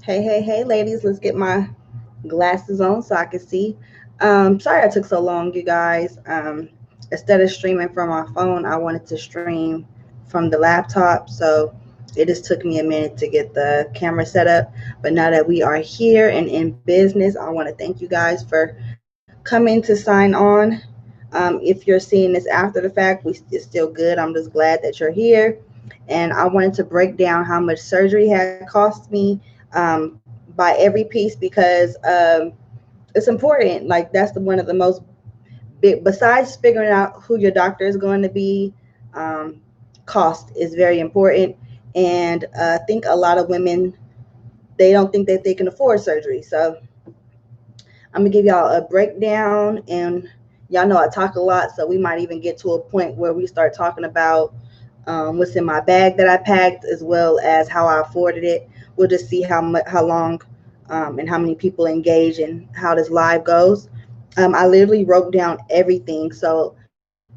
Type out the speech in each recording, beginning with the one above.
Hey, ladies, let's get my glasses on so I can see. Sorry I took so long, you guys. Instead of streaming from my phone, I wanted to stream from the laptop. So it just took me a minute to get the camera set up. But now that we are here and in business, I want to thank you guys for coming to sign on. If you're seeing this after the fact, it's still good. I'm just glad that you're here. And I wanted to break down how much surgery had cost me by every piece because it's important. Like that's one of the most big, besides figuring out who your doctor is going to be, um, cost is very important. And I think a lot of women, they don't think that they can afford surgery. So I'm gonna give y'all a breakdown, and y'all know I talk a lot, so we might even get to a point where we start talking about what's in my bag that I packed, as well as how I afforded it. We'll just see how long, and how many people engage and how this live goes. I literally wrote down everything, so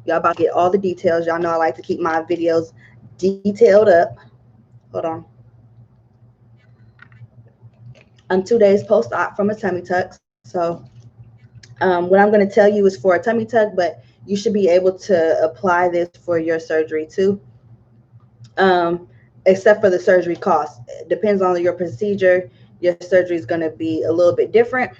y'all about to get all the details. Y'all know I like to keep my videos detailed up. Hold on. I'm 2 days post op from a tummy tuck, so what I'm going to tell you is for a tummy tuck, but you should be able to apply this for your surgery too. Except for the surgery cost. It depends on your procedure. Your surgery is going to be a little bit different.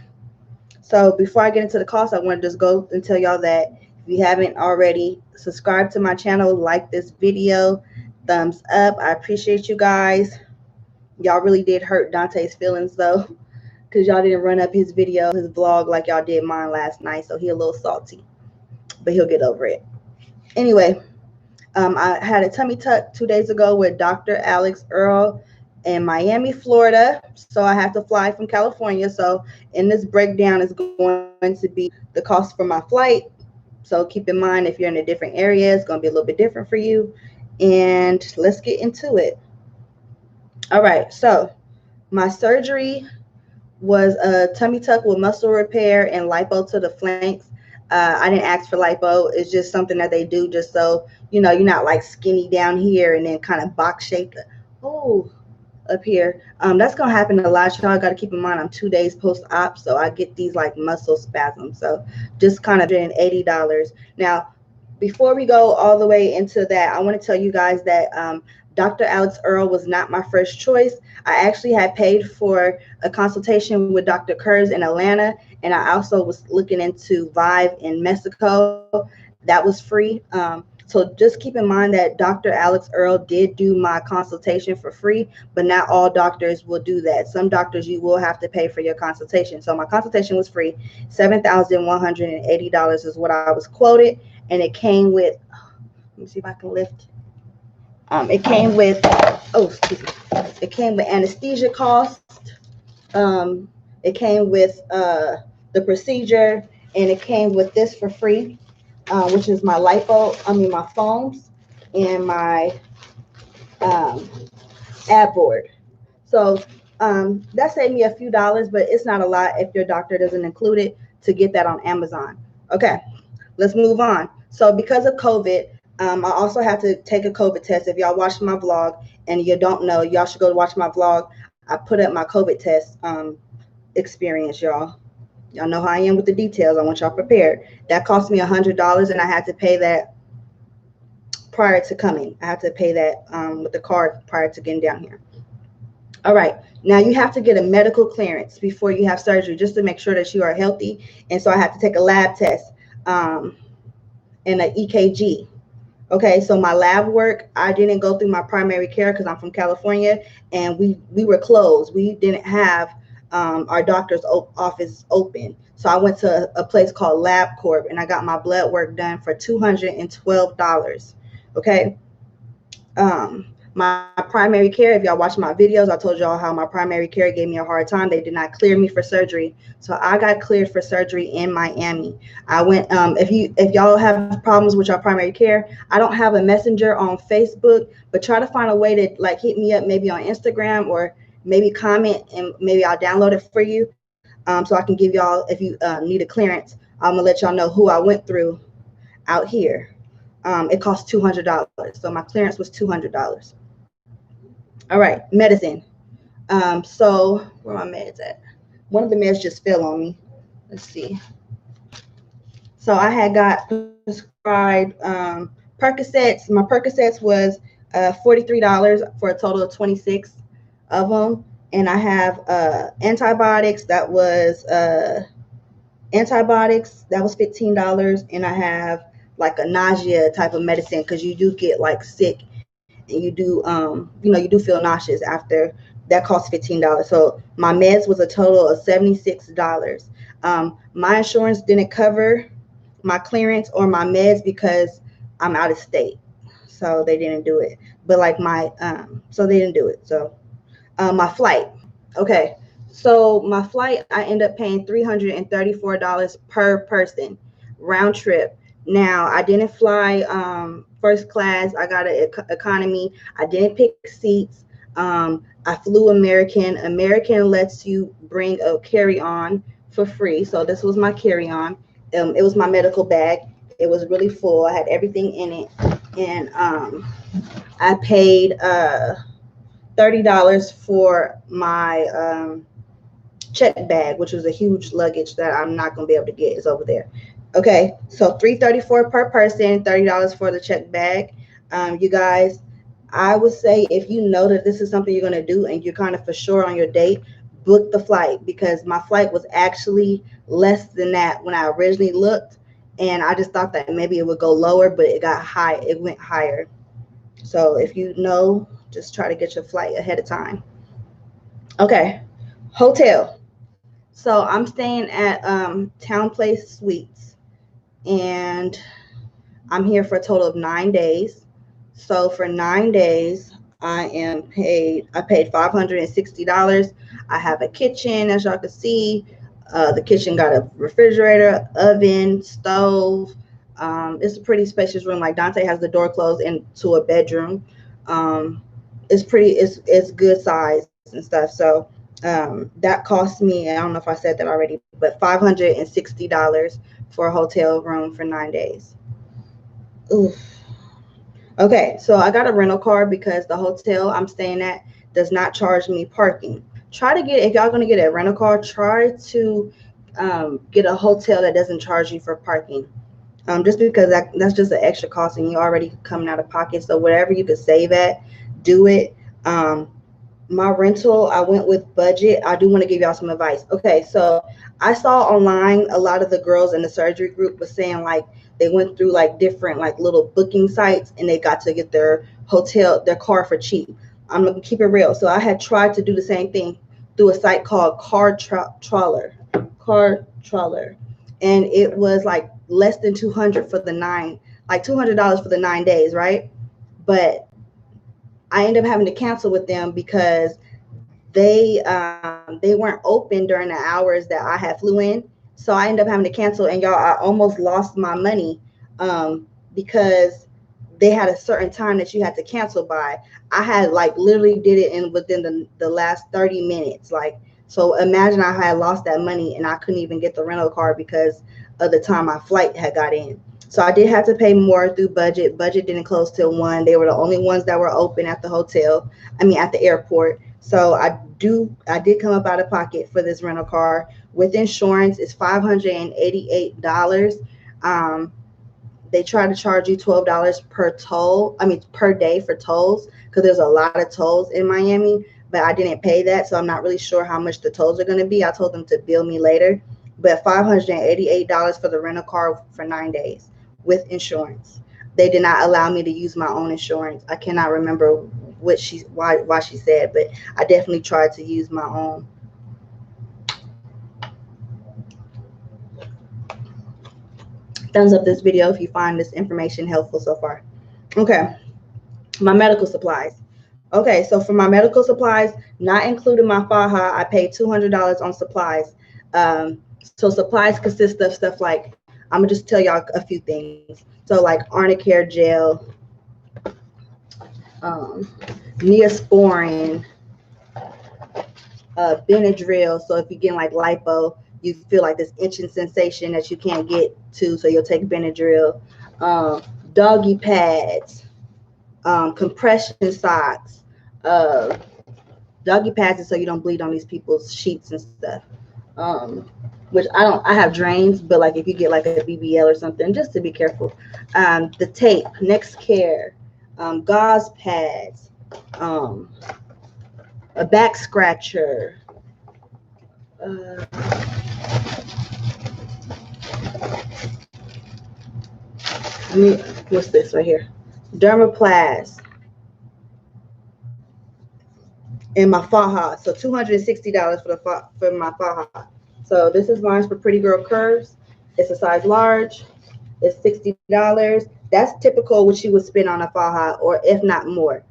So before I get into the cost, I want to just go and tell y'all that if you haven't already, subscribe to my channel, like this video, thumbs up. I appreciate you guys. Y'all really did hurt Dante's feelings though, because y'all didn't run up his video, his vlog like y'all did mine last night. So he a little salty, but he'll get over it. Anyway, I had a tummy tuck 2 days ago with Dr. Alex Earl in Miami, Florida. So I have to fly from California. So in this breakdown is going to be the cost for my flight. So keep in mind, if you're in a different area, it's going to be a little bit different for you. And let's get into it. All right. So my surgery was a tummy tuck with muscle repair and lipo to the flanks. I didn't ask for lipo. It's just something that they do just so you're not like skinny down here and then kind of box shaped. Oh, up here. That's gonna happen a lot. Y'all got to keep in mind I'm 2 days post op, so I get these like muscle spasms. So just kind of $80. Now, before we go all the way into that, I want to tell you guys that Dr. Alex Earl was not my first choice. I actually had paid for a consultation with Dr. Kurz in Atlanta, and I also was looking into Vive in Mexico. That was free. So just keep in mind that Dr. Alex Earl did do my consultation for free, but not all doctors will do that. Some doctors you will have to pay for your consultation. So my consultation was free. $7,180 is what I was quoted, and it came with. Let me see if I can lift. It came with. Oh, excuse me. It came with anesthesia cost. It came with the procedure, and it came with this for free, which is my my foams and my um, ad board. So that saved me a few dollars, but it's not a lot if your doctor doesn't include it to get that on Amazon. Okay, let's move on. So because of COVID, I also have to take a COVID test. If y'all watch my vlog and you don't know, y'all should go watch my vlog. I put up my COVID test experience, y'all. Y'all know how I am with the details. I want y'all prepared. That cost me $100, and I had to pay that prior to coming. I had to pay that with the card prior to getting down here. All right. Now you have to get a medical clearance before you have surgery just to make sure that you are healthy. And so I have to take a lab test and an EKG. Okay, so my lab work, I didn't go through my primary care because I'm from California, and we were closed. We didn't have our doctor's office open. So I went to a place called LabCorp, and I got my blood work done for $212. Okay. My primary care, if y'all watch my videos, I told y'all how my primary care gave me a hard time. They did not clear me for surgery. So I got cleared for surgery in Miami. I went, if y'all have problems with your primary care, I don't have a messenger on Facebook, but try to find a way to like hit me up maybe on Instagram or maybe comment, and maybe I'll download it for you. So I can give y'all, if you need a clearance, I'm gonna let y'all know who I went through out here. It cost $200. So my clearance was $200. All right, medicine. So where are my meds at? One of the meds just fell on me. Let's see. So I had got prescribed Percocets. My Percocets was $43 for a total of 26 of them. And I have antibiotics. That was $15. And I have like a nausea type of medicine because you do get like sick and you do you do feel nauseous after. That costs $15. So my meds was a total of $76. My insurance didn't cover my clearance or my meds because I'm out of state, so they didn't do it. But like my so they didn't do it. So my flight. Okay, so my flight, I end up paying $334 per person, round trip. Now, I didn't fly first class. I got an economy. I didn't pick seats. I flew American. American lets you bring a carry-on for free. So this was my carry-on. It was my medical bag. It was really full. I had everything in it. And I paid $30 for my check bag, which was a huge luggage that I'm not going to be able to get. It's over there. Okay, so $334 per person, $30 for the check bag. You guys, I would say if you know that this is something you're going to do and you're kind of for sure on your date, book the flight, because my flight was actually less than that when I originally looked, and I just thought that maybe it would go lower, but it got high. It went higher. So if you know, just try to get your flight ahead of time. Okay, hotel. So I'm staying at Town Place Suites, and I'm here for a total of 9 days. So for 9 days, I paid $560. I have a kitchen, as y'all can see. The kitchen got a refrigerator, oven, stove. It's a pretty spacious room. Like Dante has the door closed into a bedroom. It's good size and stuff. So that cost me, I don't know if I said that already, but $560 for a hotel room for 9 days. Oof. Okay, so I got a rental car because the hotel I'm staying at does not charge me parking. Try to get, if y'all going to get a rental car, try to get a hotel that doesn't charge you for parking. Just because that's just an extra cost and you're already coming out of pocket. So whatever you could save at, do it. My rental, I went with budget. I do want to give y'all some advice. Okay, so I saw online a lot of the girls in the surgery group was saying like they went through like different like little booking sites and they got to get their car for cheap. I'm gonna keep it real. So I had tried to do the same thing through a site called Car Trawler, and it was like less than $200 for the $200 for the 9 days, right? But I ended up having to cancel with them because they weren't open during the hours that I had flew in. So I ended up having to cancel, and y'all, I almost lost my money because they had a certain time that you had to cancel by. I had like literally did it within the last 30 minutes. Like, so imagine I had lost that money and I couldn't even get the rental car because of the time my flight had got in. So I did have to pay more through budget. Budget didn't close till 1. They were the only ones that were open at the hotel. At the airport. So I did come up out of pocket for this rental car. With insurance, it's $588. They try to charge you $12 per day for tolls, because there's a lot of tolls in Miami, but I didn't pay that, so I'm not really sure how much the tolls are going to be. I told them to bill me later, but $588 for the rental car for 9 days with insurance. They did not allow me to use my own insurance. I cannot remember why she said, but I definitely tried to use my own. Thumbs up this video if you find this information helpful so far. Okay, my medical supplies. Okay, so for my medical supplies, not including my faja, I paid $200 on supplies. So supplies consist of stuff like, I'm gonna just tell y'all a few things. So like Arnicare gel, Neosporin, Benadryl. So if you're getting like lipo, you feel like this itching sensation that you can't get to, so you'll take Benadryl. Doggy pads, compression socks, Doggy pads is so you don't bleed on these people's sheets and stuff. Which I have drains, but like if you get like a BBL or something, just to be careful. The tape, Next Care, gauze pads, a back scratcher. What's this right here? Dermaplast. And my faja. So $260 for my faja. So this is mine for Pretty Girl Curves. It's a size large. It's $60. That's typical what you would spend on a faja, or if not more.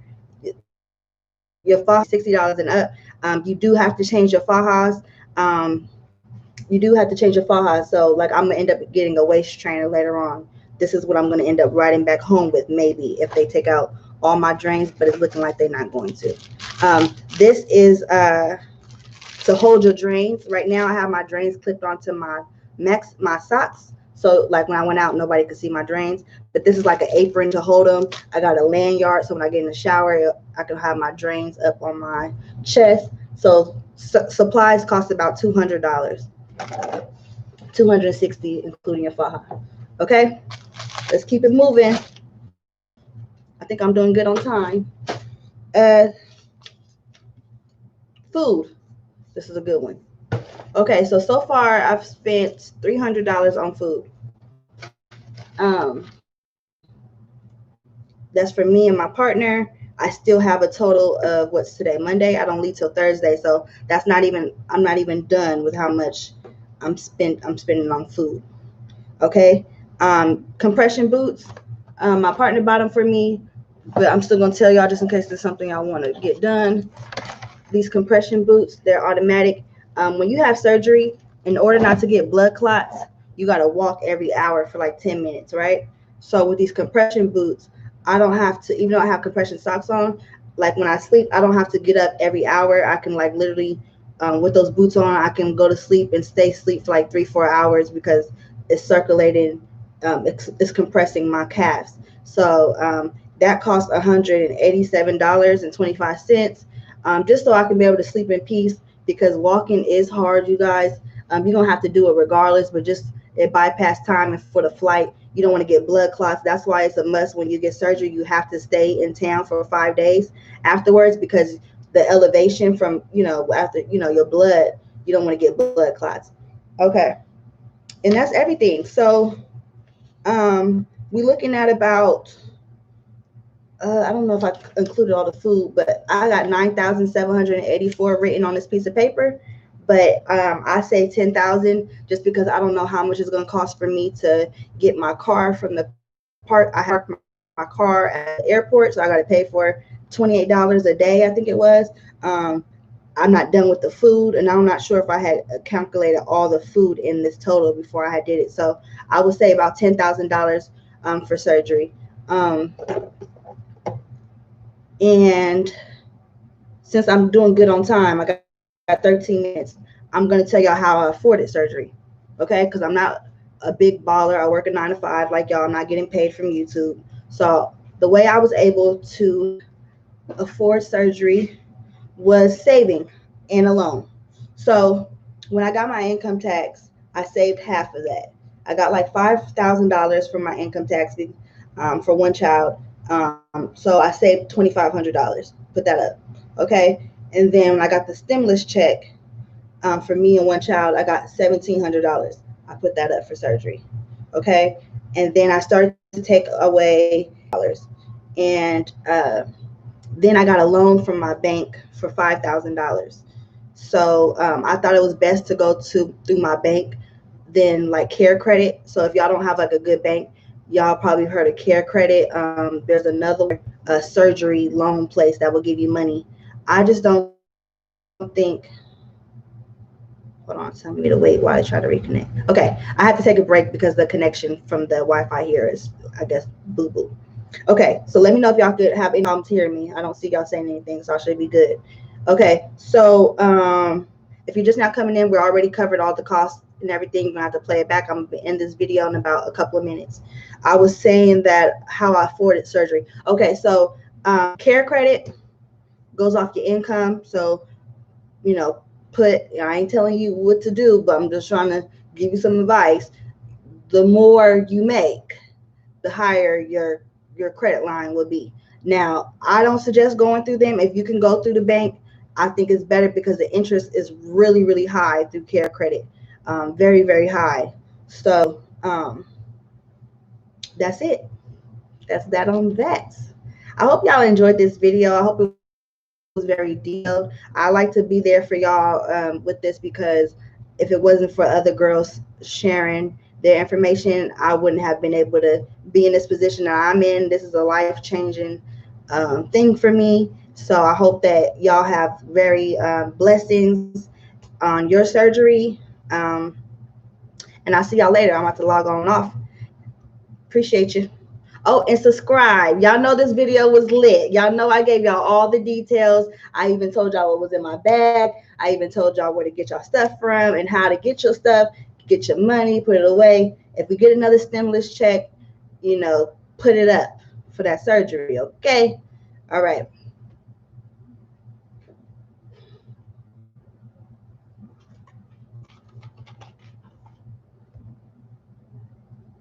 Your faja $60 and up. You do have to change your fajas. So like I'm gonna end up getting a waist trainer later on. This is what I'm gonna end up riding back home with, maybe, if they take out all my drains, but it's looking like they're not going to. This is to hold your drains. Right now I have my drains clipped onto my socks. So like when I went out, nobody could see my drains. But this is like an apron to hold them. I got a lanyard, so when I get in the shower, I can have my drains up on my chest. So supplies cost about $200. $260, including your faja. Okay, let's keep it moving. I think I'm doing good on time. Food. This is a good one. Okay, so far I've spent $300 on food. That's for me and my partner. I still have a total of, what's today, Monday? I don't leave till Thursday, so that's not even, I'm not even done with how much I'm spending on food. Okay, compression boots. My partner bought them for me, but I'm still gonna tell y'all just in case there's something I want to get done. These compression boots, they're automatic. When you have surgery, in order not to get blood clots, you got to walk every hour for like 10 minutes, right? So with these compression boots, I don't have to, even though I have compression socks on, like when I sleep, I don't have to get up every hour. I can like literally, with those boots on, I can go to sleep and stay asleep for like 3-4 hours because it's circulating, it's compressing my calves. So that costs $187.25. Just so I can be able to sleep in peace, because walking is hard, you guys. You're gonna have to do it regardless, but just it bypass time and for the flight. You don't want to get blood clots. That's why it's a must when you get surgery. You have to stay in town for 5 days afterwards, because the elevation from, after, your blood, you don't want to get blood clots. Okay. And that's everything. So we're looking at about, I don't know if I included all the food, but I got 9,784 written on this piece of paper. But I say 10,000 just because I don't know how much it's going to cost for me to get my car from the park. I have my car at the airport, so I got to pay for $28 a day, I think it was. I'm not done with the food, and I'm not sure if I had calculated all the food in this total before I did it. So I would say about $10,000 for surgery. And since I'm doing good on time, I got 13 minutes. I'm going to tell y'all how I afforded surgery, okay? Because I'm not a big baller. I work a 9 to 5 like y'all. I'm not getting paid from YouTube. So the way I was able to afford surgery was saving and a loan. So when I got my income tax, I saved half of that. I got like $5,000 from my income tax for one child. So I saved $2,500. Put that up, okay? And then when I got the stimulus check for me and one child, I got $1,700. I put that up for surgery, okay? And then I started to take away dollars, and then I got a loan from my bank for $5,000. So I thought it was best to go through my bank than like Care Credit. So if y'all don't have like a good bank, y'all probably heard of Care Credit. There's another surgery loan place that will give you money. I just don't think. Hold on, tell me to wait while I try to reconnect. Okay, I have to take a break because the connection from the Wi-Fi here is, I guess, boo-boo. Okay, so let me know if y'all could have any problems hearing me. I don't see y'all saying anything, so I should be good. Okay, so if you're just now coming in, we already covered all the costs and everything. You're gonna have to play it back. I'm gonna end this video in about a couple of minutes. I was saying that how I afforded surgery. Okay, so Care Credit, goes off your income. So, I ain't telling you what to do, but I'm just trying to give you some advice. The more you make, the higher your credit line will be. Now, I don't suggest going through them. If you can go through the bank, I think it's better because the interest is really, really high through Care Credit. Very, very high. So that's it. That's that on that. I hope y'all enjoyed this video. I hope it was very detailed. I like to be there for y'all with this, because if it wasn't for other girls sharing their information, I wouldn't have been able to be in this position that I'm in. This is a life-changing thing for me. So I hope that y'all have very blessings on your surgery. And I'll see y'all later. I'm about to log on off. Appreciate you. Oh, and subscribe. Y'all know this video was lit. Y'all know I gave y'all all the details. I even told y'all what was in my bag. I even told y'all where to get y'all stuff from and how to get your stuff, get your money, put it away. If we get another stimulus check, put it up for that surgery, okay? All right.